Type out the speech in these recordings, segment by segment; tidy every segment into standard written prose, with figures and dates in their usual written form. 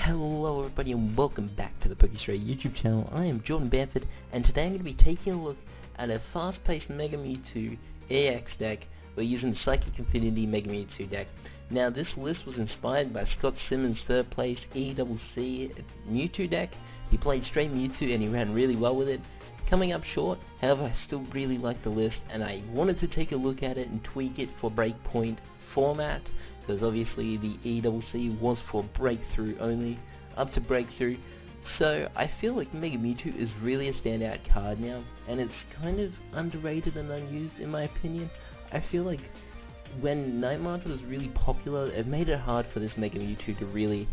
Hello everybody and welcome back to the PokeStraya YouTube channel. I am Jordan Bamford and today I'm going to be taking a look at a fast-paced Mega Mewtwo EX deck. We're using the Psychic Infinity Mega Mewtwo deck. Now this list was inspired by Scott Simmons' third place ECC Mewtwo deck. He played straight Mewtwo and he ran really well with it. Coming up short, however I still really like the list and I wanted to take a look at it and tweak it for Breakpoint format, because obviously the ECC was for Breakthrough only, up to Breakthrough. So I feel like Mega Mewtwo is really a standout card now, and it's kind of underrated and unused in my opinion. I feel like when Night March was really popular, it made it hard for this Mega Mewtwo to really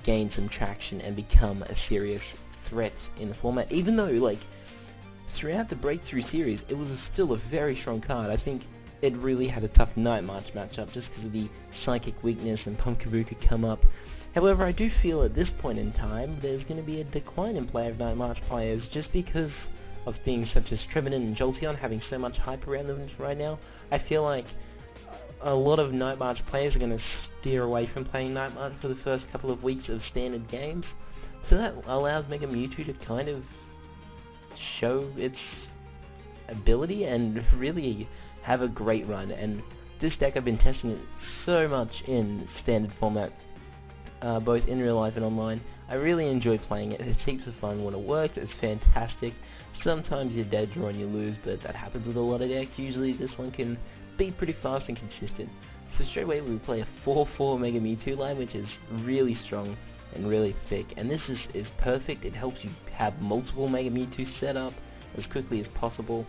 gain some traction and become a serious threat in the format, even though like throughout the Breakthrough series it was still a very strong card. I think it really had a tough Night March matchup just because of the Psychic weakness and Pumpkaboo could come up. However, I do feel at this point in time there's going to be a decline in play of Night March players just because of things such as Trevenant and Jolteon having so much hype around them right now. I feel like a lot of Night March players are going to steer away from playing Night March for the first couple of weeks of standard games. So that allows Mega Mewtwo to kind of show its ability and really have a great run. And this deck, I've been testing it so much in standard format, both in real life and online. I really enjoy playing it. It's heaps of fun when it works. It's fantastic. Sometimes you're dead draw and you lose, but that happens with a lot of decks. Usually this one can be pretty fast and consistent. So straight away we play a 4-4 Mega Mewtwo line, which is really strong and really thick, and this is perfect. It helps you have multiple Mega Mewtwo set up as quickly as possible.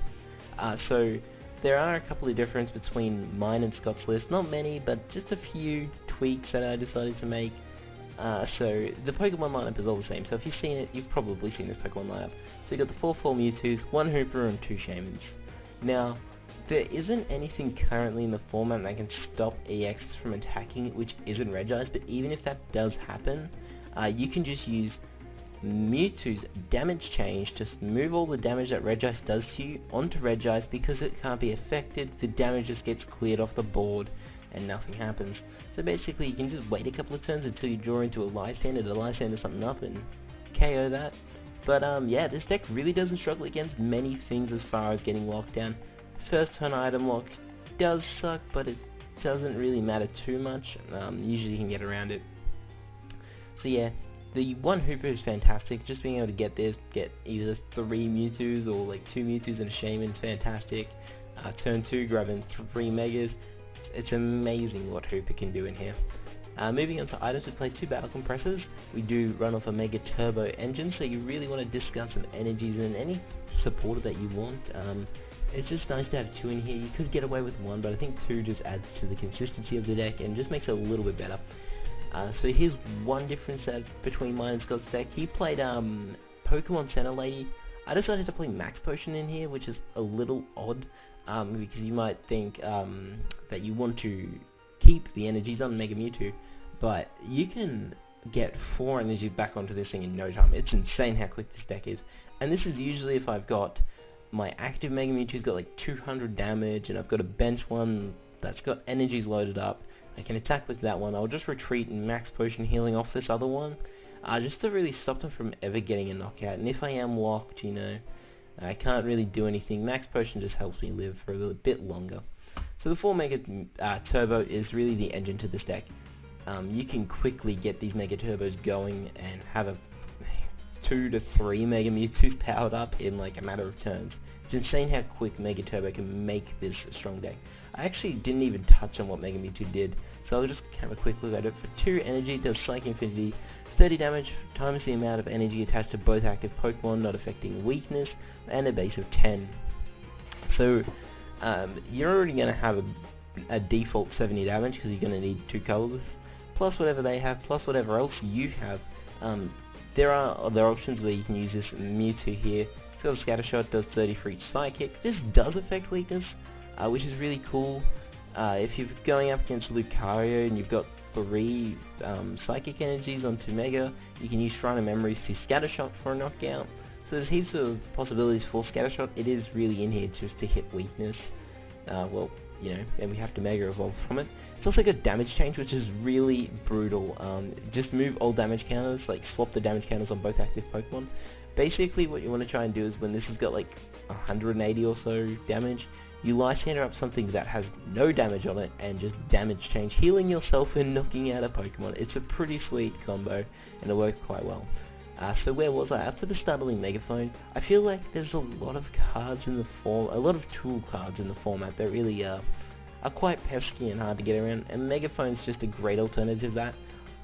So there are a couple of differences between mine and Scott's list, not many, but just a few tweaks that I decided to make. So the Pokemon lineup is all the same, so if you've seen it, you've probably seen this Pokemon lineup. So you got the 4-4 Mewtwo's, 1 Hooper and 2 Shaymins. Now, there isn't anything currently in the format that can stop EXs from attacking it, which isn't Regice, but even if that does happen, you can just use Mewtwo's damage change to move all the damage that Regice does to you onto Regice. Because it can't be affected, the damage just gets cleared off the board and nothing happens. So basically you can just wait a couple of turns until you draw into a Lysander to Lysander something up and KO that. But yeah, this deck really doesn't struggle against many things as far as getting locked down. First turn item lock does suck, but it doesn't really matter too much. Usually you can get around it. So yeah, the 1 Hooper is fantastic. Just being able to get this, get either 3 Mewtwo's or like 2 Mewtwo's and a Shaymin is fantastic. Turn 2, grabbing 3 Megas. It's amazing what Hooper can do in here. Moving on to items, we play 2 Battle Compressors. We do run off a Mega Turbo engine, so you really want to discard some energies and any supporter that you want. It's just nice to have 2 in here. You could get away with 1, but I think 2 just adds to the consistency of the deck and just makes it a little bit better. So here's one difference between mine and Scott's deck. He played Pokemon Center Lady. I decided to play Max Potion in here, which is a little odd, because you might think that you want to keep the energies on Mega Mewtwo, but you can get 4 energy back onto this thing in no time. It's insane how quick this deck is, and this is usually if I've got my active Mega Mewtwo's got like 200 damage and I've got a bench one that's got energies loaded up. I can attack with that one. I'll just retreat and Max Potion healing off this other one, just to really stop them from ever getting a knockout. And if I am locked, you know, I can't really do anything. Max Potion just helps me live for a little bit longer. So the 4 Mega Turbo is really the engine to this deck. You can quickly get these Mega Turbos going and have a 2 to 3 Mega Mewtwo's powered up in like a matter of turns. It's insane how quick Mega Turbo can make this a strong deck. I actually didn't even touch on what Mega Mewtwo did, so I'll just have a quick look at it. For 2 energy, it does Psychic Infinity, 30 damage times the amount of energy attached to both active Pokemon, not affecting weakness, and a base of 10. So you're already going to have a default 70 damage because you're going to need 2 colors, plus whatever they have, plus whatever else you have. There are other options where you can use this Mewtwo here. It's got a Scatter Shot, does 30 for each Psychic. This does affect weakness, which is really cool. If you're going up against Lucario and you've got 3 Psychic energies onto Mega, you can use Shrine of Memories to Scatter Shot for a knockout. So there's heaps of possibilities for Scatter Shot. It is really in here just to hit weakness. Well, you know, and we have to Mega Evolve from it. It's also got damage change, which is really brutal. Just move all damage counters, like swap the damage counters on both active Pokemon. Basically what you want to try and do is when this has got like 180 or so damage, you Lysander up something that has no damage on it and just damage change, healing yourself and knocking out a Pokemon. It's a pretty sweet combo and it worked quite well. So where was I? Up to the startling Megaphone. I feel like there's a lot of cards in the a lot of tool cards in the format that really are quite pesky and hard to get around, and Megaphone's just a great alternative to that.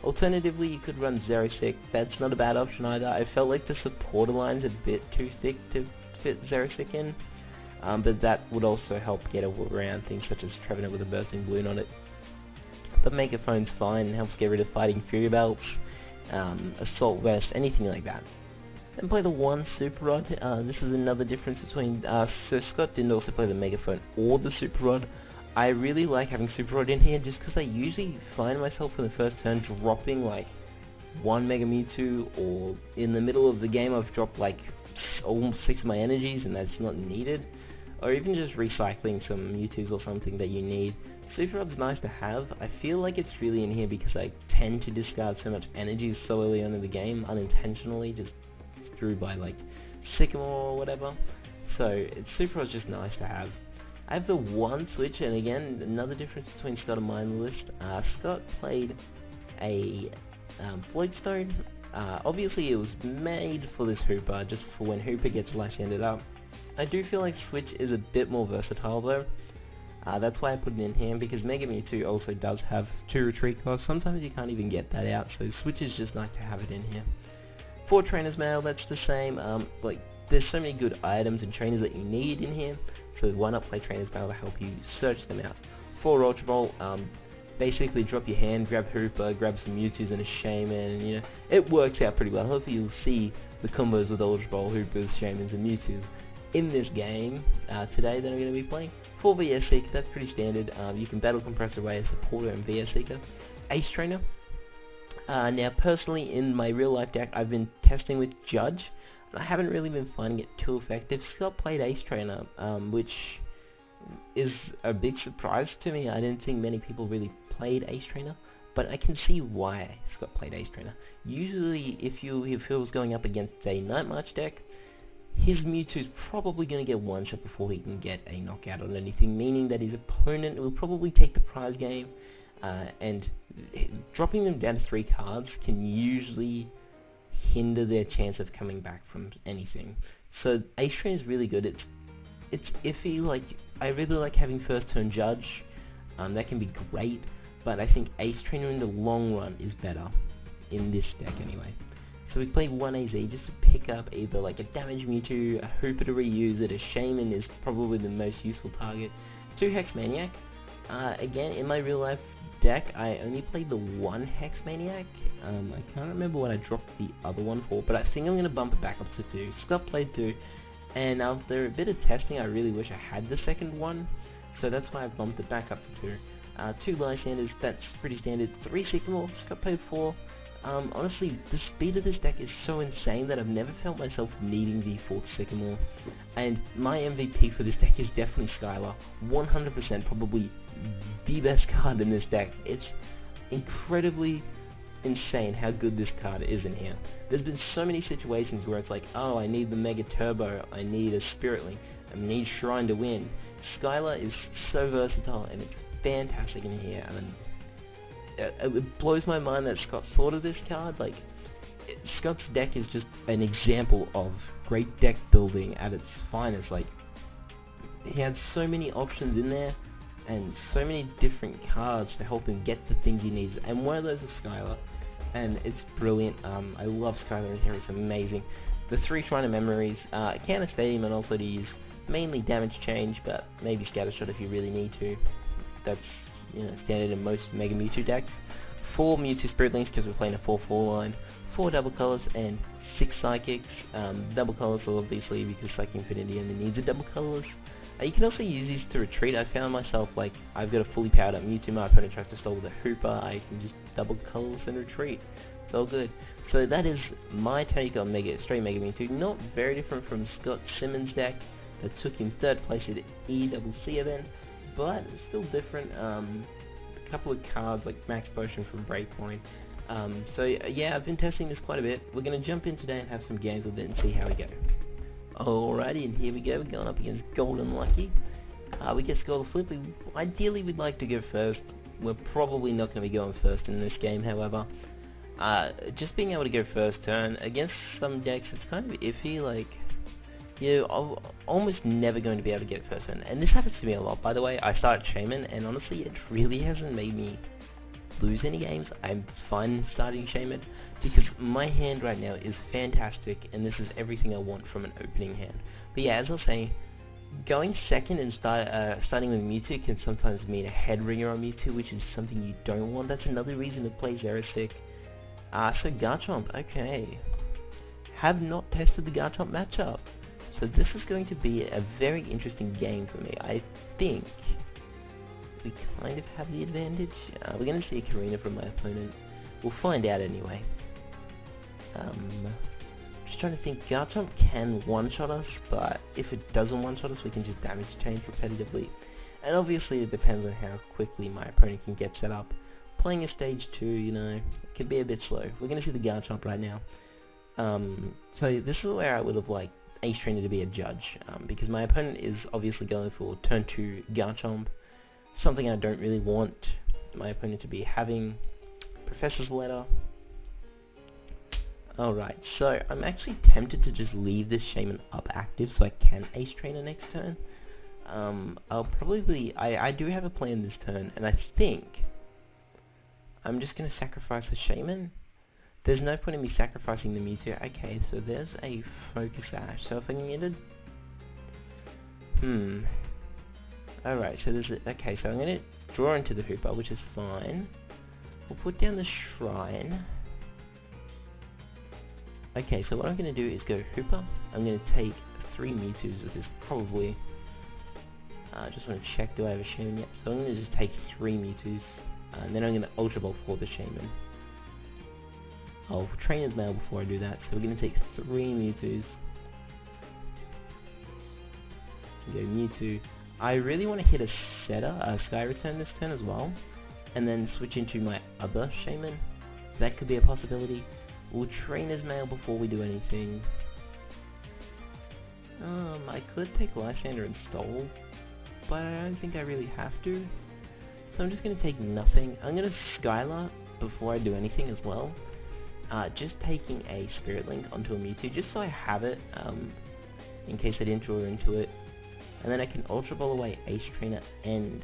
Alternatively, you could run Xerosic. That's not a bad option either. I felt like the supporter line's a bit too thick to fit Xerosic in, but that would also help get around things such as Trevenant with a bursting balloon on it. But Megaphone's fine and helps get rid of Fighting Fury Belts, Assault Vest, anything like that. Then play the one Super Rod. This is another difference between, so Scott didn't also play the Megaphone or the Super Rod. I really like having Super Rod in here just because I usually find myself in the first turn dropping like one Mega Mewtwo, or in the middle of the game I've dropped like almost 6 of my energies and that's not needed, or even just recycling some Mewtwo's or something that you need. Super Rod's nice to have. I feel like it's really in here because I tend to discard so much energy so early on in the game, unintentionally, just through by like Sycamore or whatever. So Super Rod's just nice to have. I have the one switch, and again, another difference between Scott and mine on the list. Scott played a Floatstone. Obviously it was made for this Hooper, just for when Hooper gets Lysandered up. I do feel like Switch is a bit more versatile though. That's why I put it in here, because Mega Mewtwo also does have 2 retreat costs. Sometimes you can't even get that out, so Switch is just nice to have it in here. For Trainer's Mail, that's the same. Like, there's so many good items and trainers that you need in here, so why not play Trainer's Mail to help you search them out. For Ultra Ball, basically drop your hand, grab Hooper, grab some Mewtwo's and a Shaman, and you know, it works out pretty well. Hopefully you'll see the combos with Ultra Ball, Hoopers, Shamans and Mewtwo's in this game today that I'm going to be playing. For VS Seeker, that's pretty standard. You can Battle Compressor away a supporter and VS Seeker. Ace Trainer. Now personally in my real life deck I've been testing with Judge, and I haven't really been finding it too effective. Scott played Ace Trainer, which is a big surprise to me. I didn't think many people really played Ace Trainer, but I can see why Scott played Ace Trainer. Usually if it was going up against a Night March deck, his Mewtwo's probably going to get one shot before he can get a knockout on anything, meaning that his opponent will probably take the prize game, and dropping them down to 3 cards can usually hinder their chance of coming back from anything. So Ace Trainer is really good. It's iffy. Like, I really like having first turn Judge. That can be great, but I think Ace Trainer in the long run is better in this deck anyway. So we play 1 AZ just to pick up either like a Damage Mewtwo, a Hooper to reuse it, a Shaman is probably the most useful target, 2 Hex Maniac. Again, in my real life deck, I only played the 1 Hex Maniac. I can't remember what I dropped the other one for, but I think I'm going to bump it back up to 2. Scott played 2, and after a bit of testing, I really wish I had the second one, so that's why I bumped it back up to 2. 2 Lysanders, that's pretty standard. 3 Sycamore, Scott played 4. Honestly, the speed of this deck is so insane that I've never felt myself needing the 4th Sycamore, and my MVP for this deck is definitely Skylar. 100% probably the best card in this deck. It's incredibly insane how good this card is in here. There's been so many situations where it's like, oh, I need the Mega Turbo, I need a Spirit Link, I need Shrine to win. Skylar is so versatile and it's fantastic in here, and it blows my mind that Scott thought of this card. Like, Scott's deck is just an example of great deck building at its finest. Like, he had so many options in there and so many different cards to help him get the things he needs, and one of those was Skylar, and it's brilliant. I love Skylar in here, it's amazing. The 3 Shrine of Memories, Counter Stadium, and also to use mainly Damage Change, but maybe Scattershot if you really need to. That's, you know, standard in most Mega Mewtwo decks. 4 Mewtwo Spirit Links because we're playing a 4-4 line, 4 Double Colors, and 6 Psychics. Double Colors obviously because Psychic Infinity only needs a Double Colors. You can also use these to retreat. I found myself, like, I've got a fully powered up Mewtwo, my opponent tries to stall with a Hooper, I can just Double Colors and retreat. It's all good. So that is my take on straight Mega Mewtwo. Not very different from Scott Simmons' deck that took him 3rd place at the EWC event, but it's still different. A couple of cards like Max Potion from Breakpoint. So yeah, I've been testing this quite a bit. We're going to jump in today and have some games with it and see how we go. Alrighty, and here we go. We're going up against Golden Lucky. We get Skull Flip. Ideally, we'd like to go first. We're probably not going to be going first in this game, however. Just being able to go first turn against some decks, it's kind of iffy. Like, you're almost never going to be able to get first turn. And this happens to me a lot, by the way. I started Shaman, and honestly, it really hasn't made me lose any games. I'm fine starting Shaman because my hand right now is fantastic, and this is everything I want from an opening hand. But yeah, as I was saying, going second and starting with Mewtwo can sometimes mean a head ringer on Mewtwo, which is something you don't want. That's another reason to play Xerosic. So Garchomp, okay. Have not tested the Garchomp matchup. So this is going to be a very interesting game for me. I think we kind of have the advantage. We're going to see a Karina from my opponent. We'll find out anyway. Just trying to think, Garchomp can one-shot us, but if it doesn't one-shot us, we can just damage change repetitively. And obviously it depends on how quickly my opponent can get set up. Playing a stage 2, you know, it can be a bit slow. We're going to see the Garchomp right now. So this is where I would have liked Ace Trainer to be a judge, because my opponent is obviously going for turn 2 Garchomp, something I don't really want my opponent to be having. Professor's Letter. Alright, so I'm actually tempted to just leave this Shaman up active so I can Ace Trainer next turn. I'll probably, I do have a plan this turn, and I think I'm just going to sacrifice the Shaman. There's no point in me sacrificing the Mewtwo. Okay, so there's a Focus Ash. So if I can get it... Alright, so there's a... Okay, so I'm going to draw into the Hooper, which is fine. We'll put down the Shrine. Okay, so what I'm going to do is go Hooper. I'm going to take 3 Mewtwo's with this, probably. I just want to check, do I have a Shaman yet? So I'm going to just take 3 Mewtwo's. And then I'm going to Ultra Ball for the Shaman. I'll Trainer's Mail before I do that, so we're going to take 3 Mewtwo's. Go Mewtwo. I really want to hit a Sky Return this turn as well, and then switch into my other Shaman. That could be a possibility. We'll Trainer's Mail before we do anything. I could take Lysander and Stole, but I don't think I really have to. So I'm just going to take nothing. I'm going to Skylar before I do anything as well. Just taking a Spirit Link onto a Mewtwo, just so I have it, in case I didn't draw into it. And then I can Ultra Ball away Ace Trainer and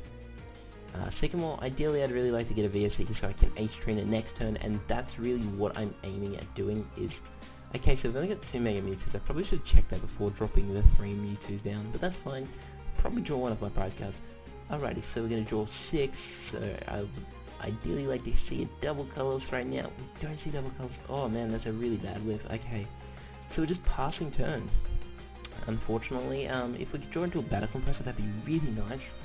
Sycamore. Ideally, I'd really like to get a VS Seeker so I can Ace Trainer next turn, and that's really what I'm aiming at doing is... Okay, so I've only got 2 Mega Mewtwo's. I probably should check that before dropping the 3 Mewtwo's down, but that's fine. Probably draw one of my prize cards. Alrighty, so we're going to draw 6, so I would ideally like to see a double colors right now. We don't see double colors. Oh man, that's a really bad whiff. Okay, so we're just passing turn. Unfortunately, if we could draw into a Battle Compressor, that'd be really nice.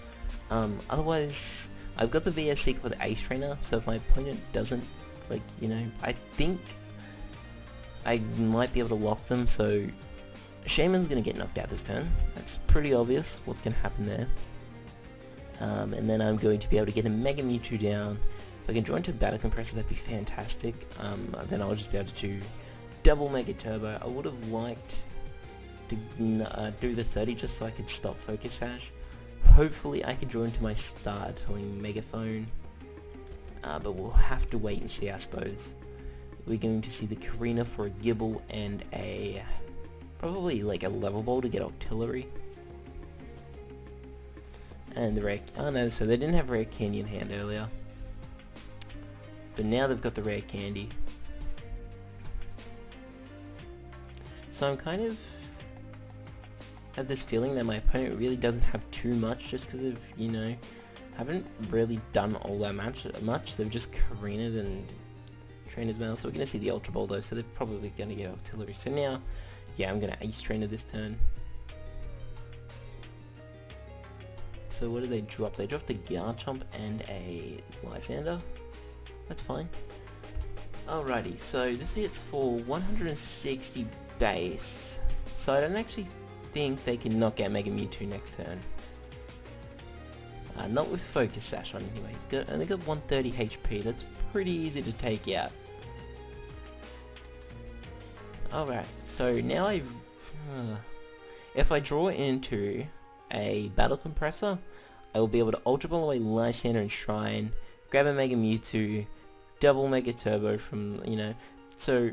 Otherwise, I've got the VS Seeker for the Ace Trainer, so if my opponent doesn't, like, you know, I think I might be able to lock them, so Shaman's going to get knocked out this turn. That's pretty obvious what's going to happen there. And then I'm going to be able to get a Mega Mewtwo down. If I can draw into a Battle Compressor, that'd be fantastic. Then I'll just be able to do double Mega Turbo. I would have liked to do the 30 just so I could stop Focus Sash. Hopefully I could draw into my startling Megaphone. But we'll have to wait and see, I suppose. We're going to see the Karina for a Gibble and a... probably like a Level Ball to get Octillery. And the rare... oh no, so they didn't have Rare Candy in hand earlier. But now they've got the Rare Candy. So I'm kind of... have this feeling that my opponent really doesn't have too much just because of, you know... haven't really done all that much. They've just Karinaed and Trainer's Mail. So we're going to see the Ultra Ball though, so they're probably going to get Octillery. So now, yeah, I'm going to Ace Trainer this turn. So what did they drop? They dropped a Garchomp and a Lysander. That's fine. Alrighty, so this hits for 160 base. So I don't actually think they can knock out Mega Mewtwo next turn. Not with Focus Sash on anyway. Only got 130 HP. That's pretty easy to take out. Alright, so now if I draw into a Battle Compressor, I will be able to Ultra Ball away Lysander and Shrine, grab a Mega Mewtwo, double Mega Turbo from, so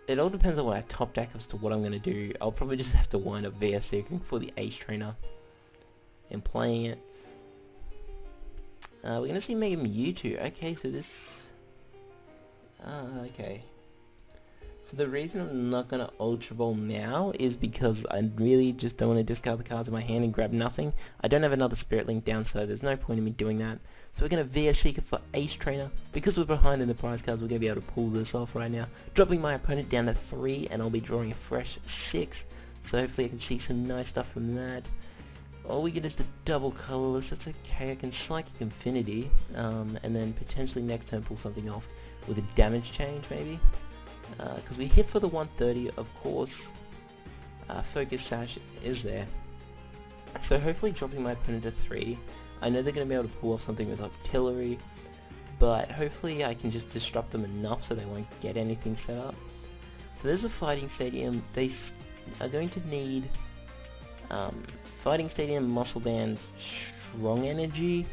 it all depends on what I top deck as to what I'm going to do. I'll probably just have to wind up VS Seeking for the Ace Trainer and playing it. We're going to see Mega Mewtwo. Okay, so this... okay. So the reason I'm not going to Ultra Ball now is because I really just don't want to discard the cards in my hand and grab nothing. I don't have another Spirit Link down, so there's no point in me doing that. So we're going to VS Seeker for Ace Trainer. Because we're behind in the prize cards, we're going to be able to pull this off right now. Dropping my opponent down to 3, and I'll be drawing a fresh 6. So hopefully I can see some nice stuff from that. All we get is the double colorless. That's okay. I can Psychic Infinity, and then potentially next turn pull something off with a damage change maybe. Because we hit for the 130, of course. Focus Sash is there. So hopefully dropping my opponent to 3. I know they're going to be able to pull off something with Artillery, but hopefully I can just disrupt them enough so they won't get anything set up. So there's the Fighting Stadium. They are going to need Fighting Stadium, Muscle Band, Strong Energy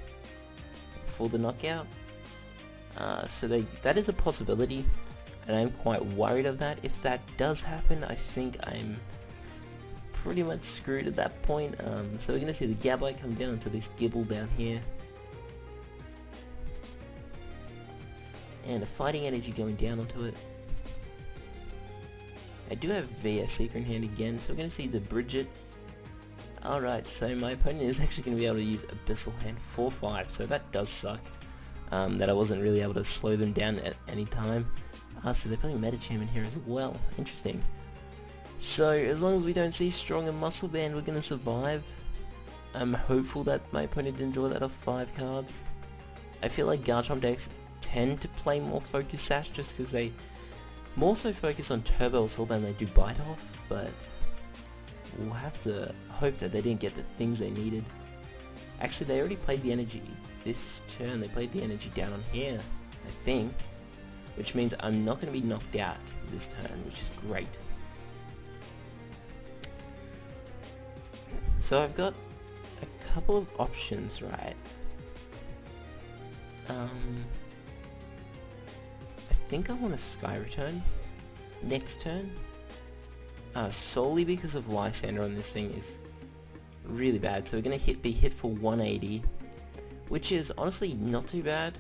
for the knockout. So that is a possibility, and I'm quite worried of that. If that does happen, I think I'm pretty much screwed at that point. So we're going to see the Gabite come down to this Gibble down here. And a Fighting Energy going down onto it. I do have VS Seeker in hand again, so we're going to see the Bridget. Alright, so my opponent is actually going to be able to use Abyssal Hand 4-5, so that does suck. That I wasn't really able to slow them down at any time. So they're playing Medicham in here as well. Interesting. So as long as we don't see Strong and Muscle Band, we're going to survive. I'm hopeful that my opponent didn't draw that off 5 cards. I feel like Garchomp decks tend to play more Focus Sash just because they more so focus on Turbo Assault than they do Bite Off, but we'll have to hope that they didn't get the things they needed. Actually, they already played the energy this turn. They played the energy down on here, I think, which means I'm not going to be knocked out this turn, which is great. So I've got a couple of options, right? I think I want a Sky Return next turn. Solely because of Lysander on this thing is really bad. So we're going to be hit for 180, which is honestly not too bad.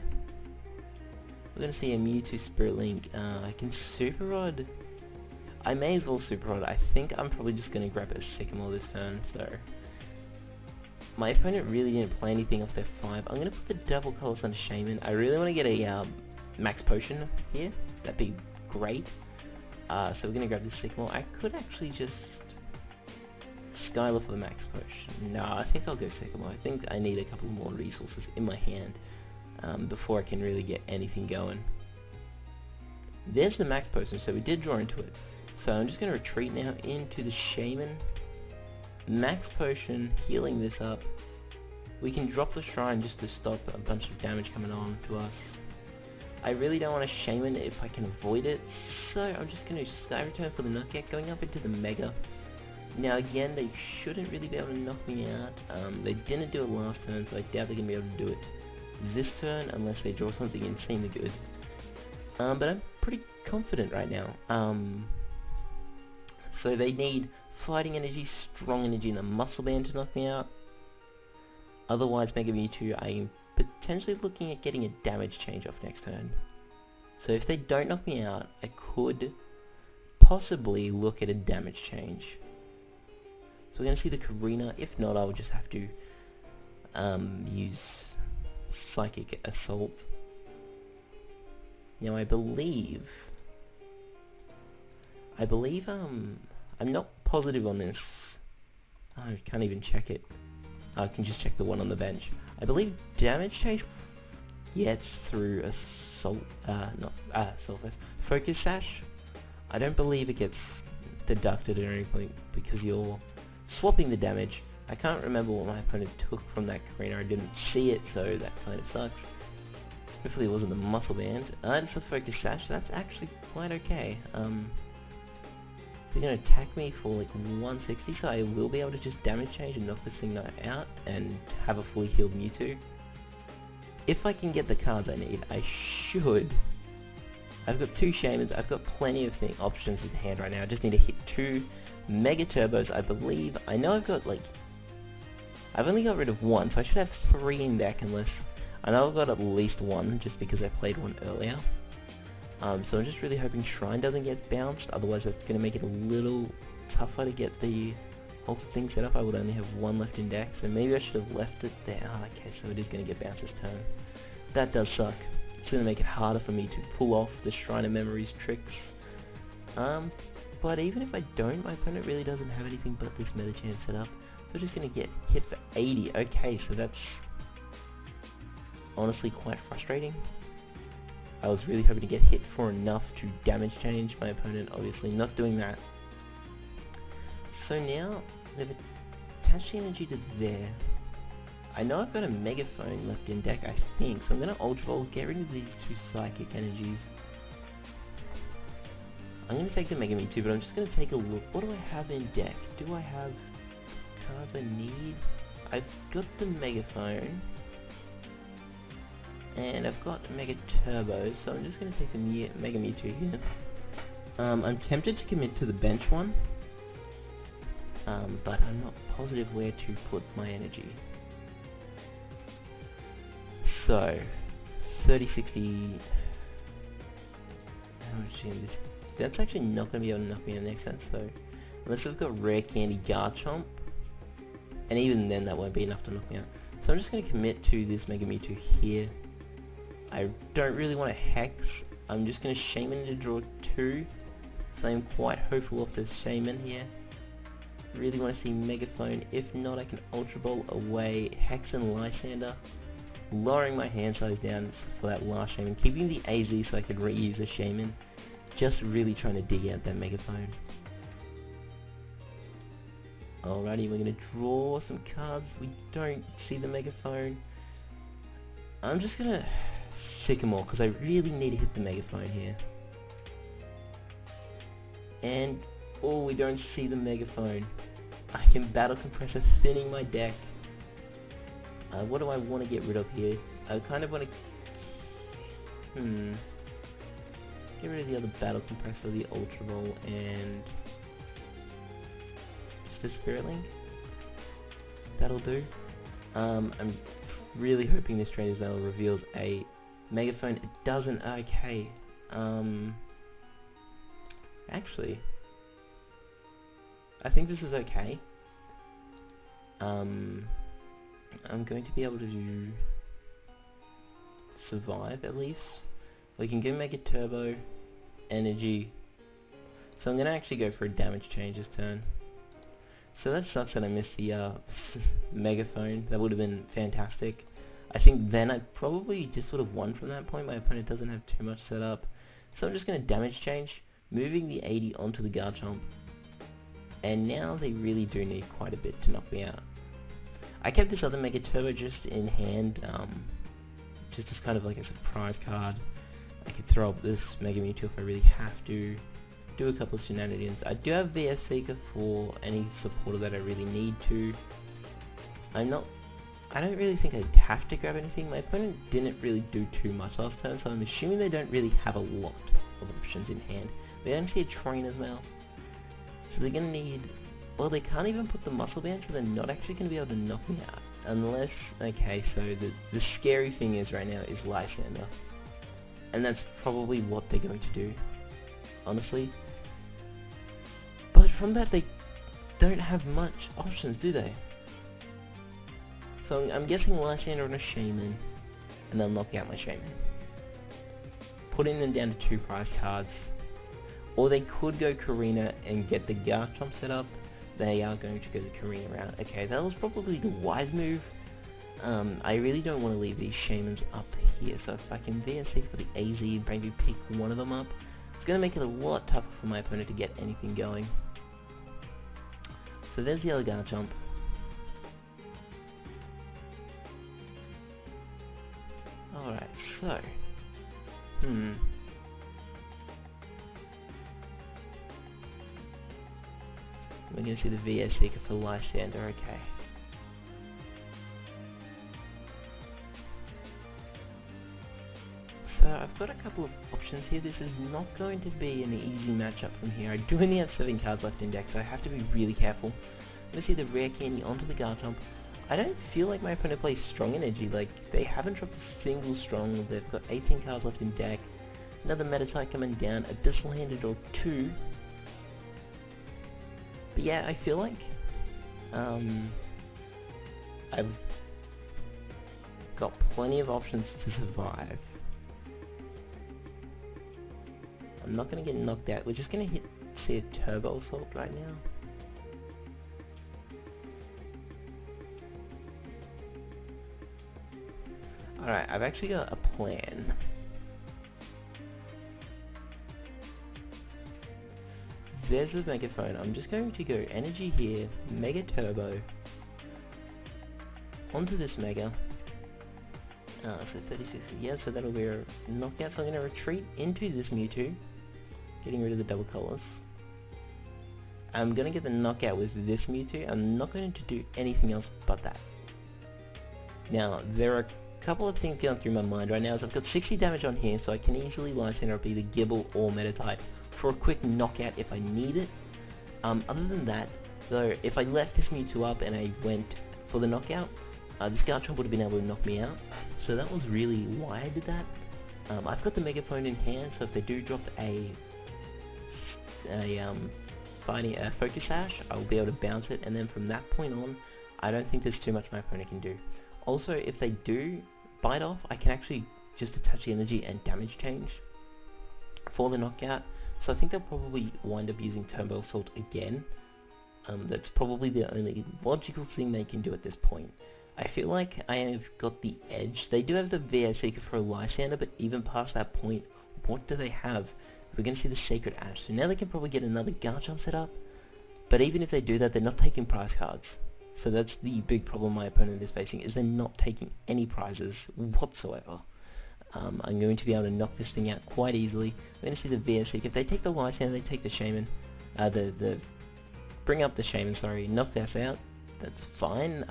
We're going to see a Mewtwo Spirit Link. I can Super Rod. I may as well Super Rod. I think I'm probably just going to grab a Sycamore this turn. So my opponent really didn't play anything off their 5. I'm going to put the double colors on Shaman. I really want to get a Max Potion here. That'd be great. So we're going to grab this Sycamore. I could actually just Skylar for the Max Potion. No, I think I'll go Sycamore. I think I need a couple more resources in my hand before I can really get anything going. There's the Max Potion, so we did draw into it. So I'm just going to retreat now into the Shaman. Max Potion, healing this up. We can drop the Shrine just to stop a bunch of damage coming on to us. I really don't want to Shaman if I can avoid it, so I'm just going to Sky Return for the knockout, going up into the Mega. Now again, they shouldn't really be able to knock me out. They didn't do it last turn, so I doubt they're going to be able to do it this turn unless they draw something insanely good. But I'm pretty confident right now. So they need Fighting Energy, Strong Energy, and a Muscle Band to knock me out. Otherwise, Mega Mewtwo, I'm potentially looking at getting a damage change off next turn. So if they don't knock me out, I could possibly look at a damage change. So we're going to see the Karina. If not, I'll just have to use Psychic Assault. Now I believe I'm not positive on this. I can't even check it. I can just check the one on the bench. I believe damage change gets through Assault, Focus Sash. I don't believe it gets deducted at any point because you're swapping the damage I can't remember what my opponent took from that Karina. I didn't see it, so that kind of sucks. Hopefully it wasn't the muscle band. It's a focus sash. That's actually quite okay. They're gonna attack me for like 160, so I will be able to just damage change and knock this thing out and have a fully healed Mewtwo. If I can get the cards I need, I should. I've got 2 Shamans, I've got plenty of options in hand right now. I just need to hit 2 Mega Turbos, I believe. I know I've got like... I've only got rid of 1, so I should have 3 in deck unless... I know I've got at least 1, just because I played 1 earlier. So I'm just really hoping Shrine doesn't get bounced, otherwise that's going to make it a little tougher to get the whole thing set up. I would only have 1 left in deck, so maybe I should have left it there. Oh, okay, so it is going to get bounced this turn. That does suck. It's going to make it harder for me to pull off the Shrine of Memories tricks. But even if I don't, my opponent really doesn't have anything but this Metachan set up. So we're just going to get hit for 80. Okay, so that's honestly quite frustrating. I was really hoping to get hit for enough to damage change my opponent, obviously not doing that. So now, they've attached the energy to there. I know I've got a Megaphone left in deck, I think, so I'm going to Ultra Ball, get rid of these 2 Psychic energies. I'm going to take the Mega Mewtwo, but I'm just going to take a look. What do I have in deck? Do I have cards I need? I've got the Megaphone. And I've got Mega Turbo, so I'm just going to take the Mega Mewtwo here. I'm tempted to commit to the bench one, but I'm not positive where to put my energy. So, 30, 60... How much is this? That's actually not going to be able to knock me in the next turn, so... Unless I've got Rare Candy Garchomp, and even then that won't be enough to knock me out. So I'm just going to commit to this Mega Mewtwo here. I don't really want to Hex. I'm just going to Shaman to draw 2. So I'm quite hopeful of this Shaman here. Really want to see Megaphone. If not, I can Ultra Ball away, Hex and Lysander. Lowering my hand size down for that last Shaman. Keeping the AZ so I can reuse the Shaman. Just really trying to dig out that Megaphone. Alrighty, we're going to draw some cards. We don't see the Megaphone. I'm just going to Sycamore, because I really need to hit the Megaphone here. And, oh, we don't see the Megaphone. I can Battle Compressor, thinning my deck. What do I want to get rid of here? I kind of want to... Get rid of the other Battle Compressor, the Ultra Ball, and... just a Spirit Link. That'll do. I'm really hoping this Trainer's Mail reveals a Megaphone. It doesn't. Okay. Actually, I think this is okay. I'm going to be able to survive at least. We can go Mega Turbo, Energy. So I'm going to actually go for a damage change this turn. So that sucks that I missed the Megaphone. That would have been fantastic. I think then I probably just would have won from that point. My opponent doesn't have too much set up. So I'm just going to damage change, moving the 80 onto the Garchomp. And now they really do need quite a bit to knock me out. I kept this other Mega Turbo just in hand, just as kind of like a surprise card. I could throw up this Mega Mewtwo if I really have to. Do a couple of shenanigans. I do have VS Seeker for any supporter that I really need to. I don't really think I'd have to grab anything. My opponent didn't really do too much last turn, so I'm assuming they don't really have a lot of options in hand. We don't see a Train as well. So they're going to need... Well, they can't even put the Muscle Band, so they're not actually going to be able to knock me out. Unless... Okay, so the scary thing is right now is Lysander. And that's probably what they're going to do. Honestly. But from that, they don't have much options, do they? So I'm guessing Lysander and a Shaman, and they'll knock out my Shaman. Putting them down to 2 prize cards. Or they could go Karina and get the Garchomp set up. They are going to go the Karina route. Okay, that was probably the wise move. I really don't want to leave these Shamans up here, so if I can VSC for the AZ and maybe pick one of them up, it's going to make it a lot tougher for my opponent to get anything going. So there's the other Garchomp. Alright, so... We're gonna see the VA Seeker for Lysander, okay. So I've got a couple of options here. This is not going to be an easy matchup from here. I do only have 7 cards left in deck, so I have to be really careful. I'm gonna see the rare candy onto the Garchomp. I don't feel like my opponent plays strong energy. Like, they haven't dropped a single strong. They've got 18 cards left in deck. Another meta type coming down, Abyssal Handed or 2. But yeah, I feel like I've got plenty of options to survive. I'm not going to get knocked out. We're just going to see a Turbo Assault right now. Alright, I've actually got a plan. There's the megaphone. I'm just going to go energy here, Mega Turbo, onto this Mega. So 36, yeah, so that'll be a knockout. So I'm going to retreat into this Mewtwo, getting rid of the double colors. I'm going to get the knockout with this Mewtwo. I'm not going to do anything else but that. Now, there are a couple of things going through my mind right now. Is I've got 60 damage on here, so I can easily Lysander up either Gibble or Metatype for a quick knockout if I need it. Other than that, though, if I left this Mewtwo up and I went for the knockout, this Garchomp would have been able to knock me out. So that was really why I did that. I've got the Megaphone in hand, so if they do drop a Focus Sash, I will be able to bounce it, and then from that point on, I don't think there's too much my opponent can do. Also, if they do bite off, I can actually just attach the energy and damage change for the knockout. So I think they'll probably wind up using Turbo Assault again. That's probably the only logical thing they can do at this point. I feel like I have got the edge. They do have the VA Seeker for a Lysander, but even past that point, what do they have? We're going to see the Sacred Ash. So now they can probably get another Garchomp set up. But even if they do that, they're not taking prize cards. So that's the big problem my opponent is facing, is they're not taking any prizes whatsoever. I'm going to be able to knock this thing out quite easily. We're going to see the VA Seeker. If they take the Lysander, they take the Shaman. Bring up the Shaman, sorry, knock this out. That's fine,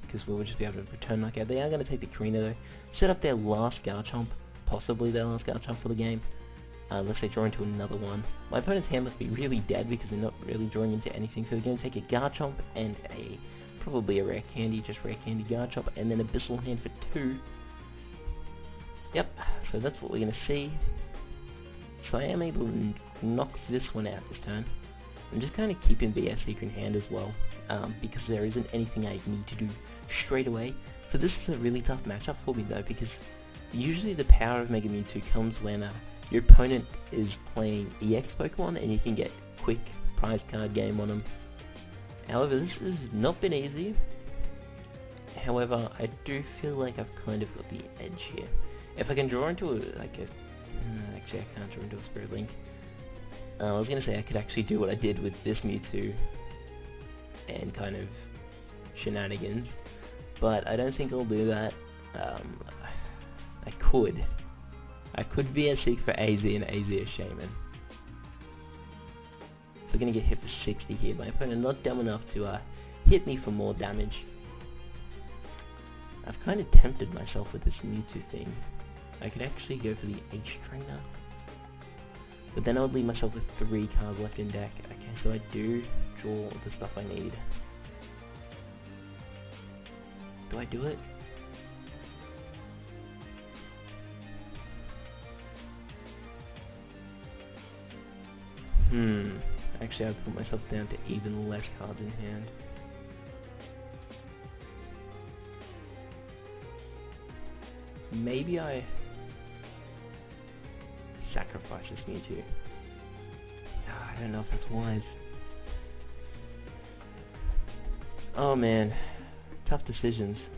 because we'll just be able to return knockout. They are going to take the Karina though. Set up their last Garchomp, possibly their last Garchomp for the game. Unless they draw into another one. My opponent's hand must be really dead because they're not really drawing into anything. So we're going to take a Garchomp and probably a rare candy, just rare candy Garchomp, and then Abyssal Hand for 2. Yep, so that's what we're going to see. So I am able to knock this one out this turn. I'm just kind of keeping VA Seeker in hand as well, because there isn't anything I need to do straight away. So this is a really tough matchup for me though, because usually the power of Mega Mewtwo comes when your opponent is playing EX Pokemon and you can get quick prize card game on them. However, this has not been easy. However, I do feel like I've kind of got the edge here. If I can draw into actually I can't draw into a Spirit Link. I was going to say I could actually do what I did with this Mewtwo and kind of shenanigans, but I don't think I'll do that. I could VS Seek for AZ and AZ a Shaman. So I'm going to get hit for 60 here. My opponent not dumb enough to hit me for more damage. I've kind of tempted myself with this Mewtwo thing. I could actually go for the H-Trainer. But then I would leave myself with 3 cards left in deck. Okay, so I do draw the stuff I need. Do I do it? Actually I've put myself down to even less cards in hand. Maybe I sacrifice this Mewtwo. I don't know if that's wise. Oh man, tough decisions.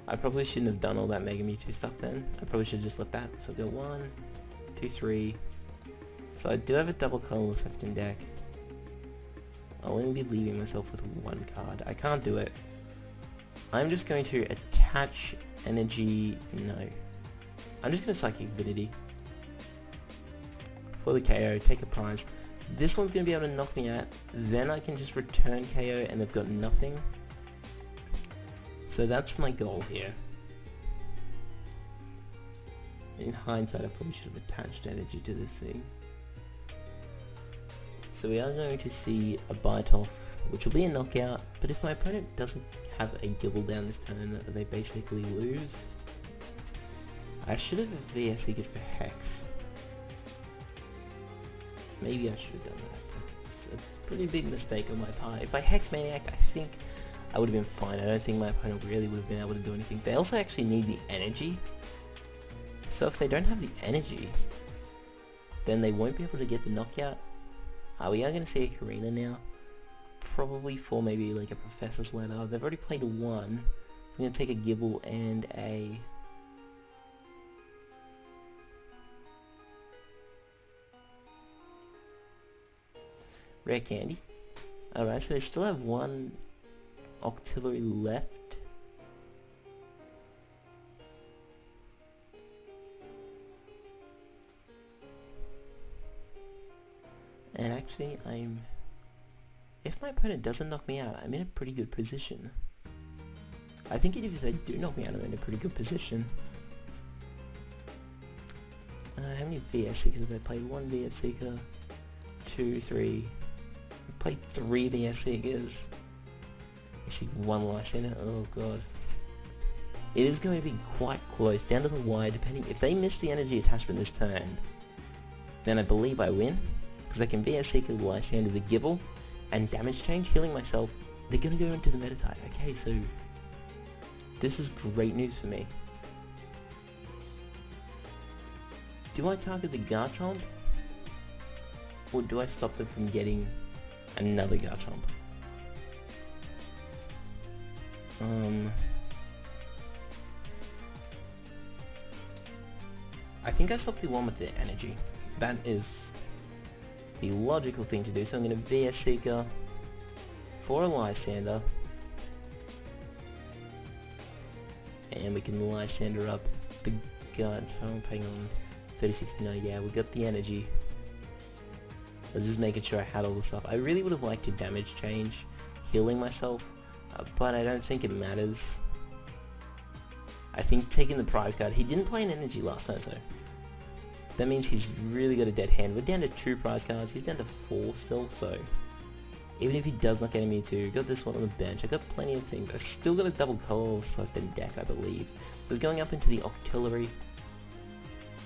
I probably shouldn't have done all that Mega Mewtwo stuff then. I probably should have just left that. So go 1, 2, 3. So I do have a double colorless left in deck. I'll only be leaving myself with 1 card. I can't do it. I'm just going to attach energy, no. I'm just going to Psychic Infinity. For the KO, take a prize. This one's going to be able to knock me out, then I can just return KO and they've got nothing. So that's my goal here. In hindsight, I probably should have attached energy to this thing. So we are going to see a bite off, which will be a knockout, but if my opponent doesn't have a Gibble down this turn, they basically lose. I should have VS Seeker for Hex. Maybe I should have done that. That's a pretty big mistake on my part. If I Hex Maniac, I think I would have been fine. I don't think my opponent really would have been able to do anything. They also actually need the energy. So if they don't have the energy, then they won't be able to get the knockout. We are going to see a Karina now. Probably for maybe like a Professor's Ladder. They've already played one. So I'm going to take a Gibble and a... Rare Candy. Alright, so they still have one Octillery left. And actually, if my opponent doesn't knock me out, I'm in a pretty good position. I think even if they do knock me out, I'm in a pretty good position. How many VS Seekers have they played? One VS Seeker, 2, 3. I've played 3 VS Seekers. I see one Lysander. Oh god. It is going to be quite close, down to the wire, depending. If they miss the energy attachment this turn, then I believe I win. Because I can VS Seeker the Lysander, the Gibble, and damage change, healing myself. They're going to go into the meta type. Okay, so this is great news for me. Do I target the Garchomp? Or do I stop them from getting another Garchomp? I think I stop the one with the energy. That is the logical thing to do, so I'm going to VS Seeker for a Lysander, and we can Lysander up the Garchomp. Hang on, 3069, yeah, we got the energy. I was just making sure I had all the stuff. I really would have liked to damage change, healing myself, but I don't think it matters. I think taking the prize card, he didn't play an energy last time, so that means he's really got a dead hand. We're down to 2 prize cards, he's down to 4 still, so even if he does not get a Mewtwo, got this one on the bench, I got plenty of things. I still got a double colors left in deck, I believe. So it's going up into the Octillery.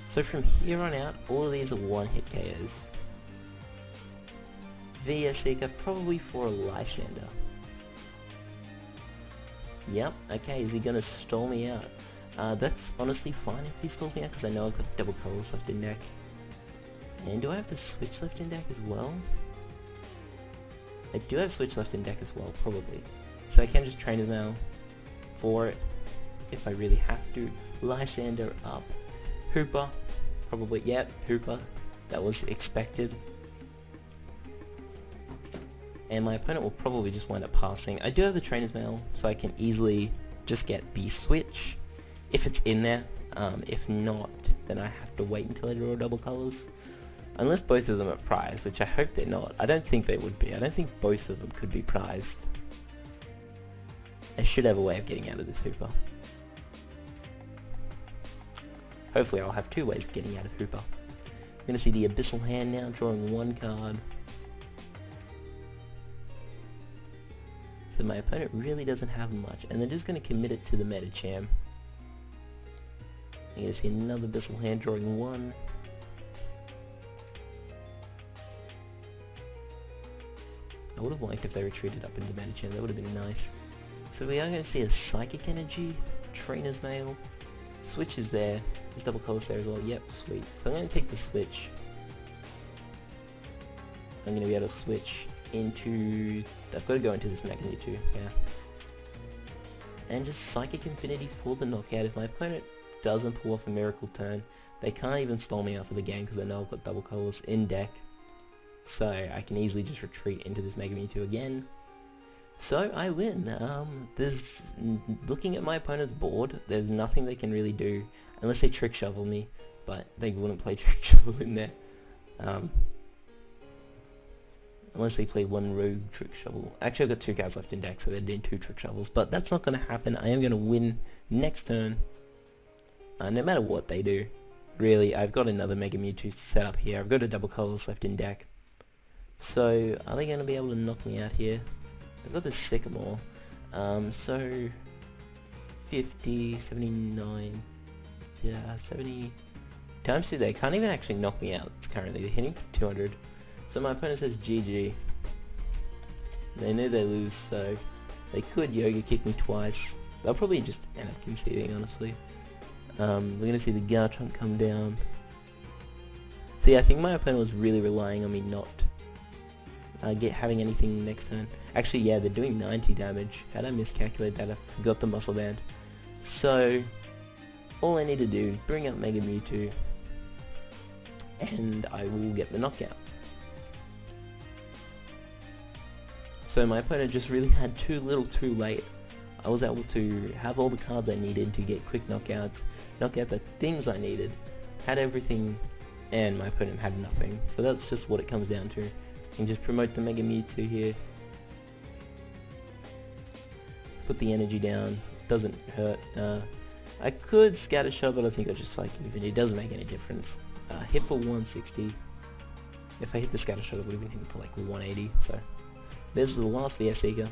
So from here on out, all of these are one-hit KOs. VS Seeker, probably for a Lysander. Yep, okay, is he gonna stall me out? That's honestly fine if he stalls me out, because I know I've got double colors left in deck. And do I have the switch left in deck as well? I do have switch left in deck as well, probably. So I can just Trainer's Mail for it, if I really have to. Lysander up. Hooper, probably, yep, Hooper. That was expected. And my opponent will probably just wind up passing. I do have the Trainer's Mail, so I can easily just get the switch if it's in there. If not, then I have to wait until I draw double colors. Unless both of them are prized, which I hope they're not. I don't think they would be. I don't think both of them could be prized. I should have a way of getting out of this Hooper. Hopefully I'll have 2 ways of getting out of Hooper. I'm going to see the Abyssal Hand now, drawing 1 card. So my opponent really doesn't have much, and they're just going to commit it to the Medicham. You're going to see another Abyssal Hand, drawing 1. I would have liked if they retreated up into Medicham, that would have been nice. So we are going to see a Psychic Energy, Trainer's Mail, Switch is there, there's double colors there as well, yep, sweet. So I'm going to take the Switch. I'm going to be able to switch into... I've got to go into this Mega Mewtwo, yeah. And just Psychic Infinity for the knockout. If my opponent doesn't pull off a miracle turn, they can't even stall me out for the game because I know I've got double colors in deck. So I can easily just retreat into this Mega Mewtwo again. So I win. Looking at my opponent's board, there's nothing they can really do unless they trick shovel me, but they wouldn't play trick shovel in there. Unless they play one rogue trick shovel. Actually, I've got 2 cards left in deck, so they're doing 2 trick shovels, but that's not going to happen. I am going to win next turn, no matter what they do. Really, I've got another Mega Mewtwo set up here. I've got a double colorless left in deck. So, are they going to be able to knock me out here? They've got the Sycamore. So, 50, 79, 70... Times 2, they can't even actually knock me out currently. They're hitting for 200. So my opponent says GG. They know they lose, so they could Yoga kick me twice. They'll probably just end up conceding, honestly. We're going to see the Garchomp come down. So yeah, I think my opponent was really relying on me not having anything next turn. Actually, yeah, they're doing 90 damage. How'd I miscalculate that? I forgot the muscle band. So, all I need to do is bring up Mega Mewtwo, and I will get the knockout. So my opponent just really had too little too late. I was able to have all the cards I needed to get quick knockouts, knock out the things I needed, had everything, and my opponent had nothing. So that's just what it comes down to. You can just promote the Mega Mewtwo here. Put the energy down, doesn't hurt. I could scatter shot, but I think I just like even it doesn't make any difference. Hit for 160. If I hit the scatter shot, it would have been hitting for like 180. So there's the last VS Seeker.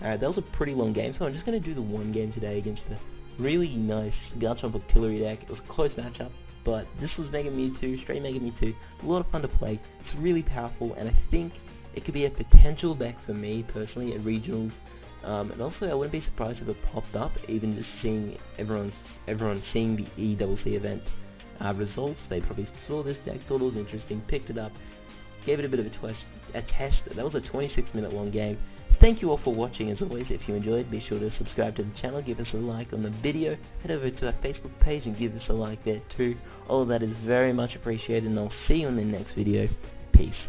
Alright, that was a pretty long game, so I'm just going to do the one game today against the really nice Garchomp Artillery deck. It was a close matchup, but this was Mega Mewtwo, straight Mega Mewtwo. A lot of fun to play. It's really powerful, and I think it could be a potential deck for me personally at regionals. And also, I wouldn't be surprised if it popped up, even just seeing everyone seeing the ECC event results. They probably saw this deck, thought it was interesting, picked it up, gave it a bit of a test. That was a 26-minute long game. Thank you all for watching. As always, if you enjoyed, be sure to subscribe to the channel, give us a like on the video, head over to our Facebook page and give us a like there too. All of that is very much appreciated, and I'll see you in the next video. Peace.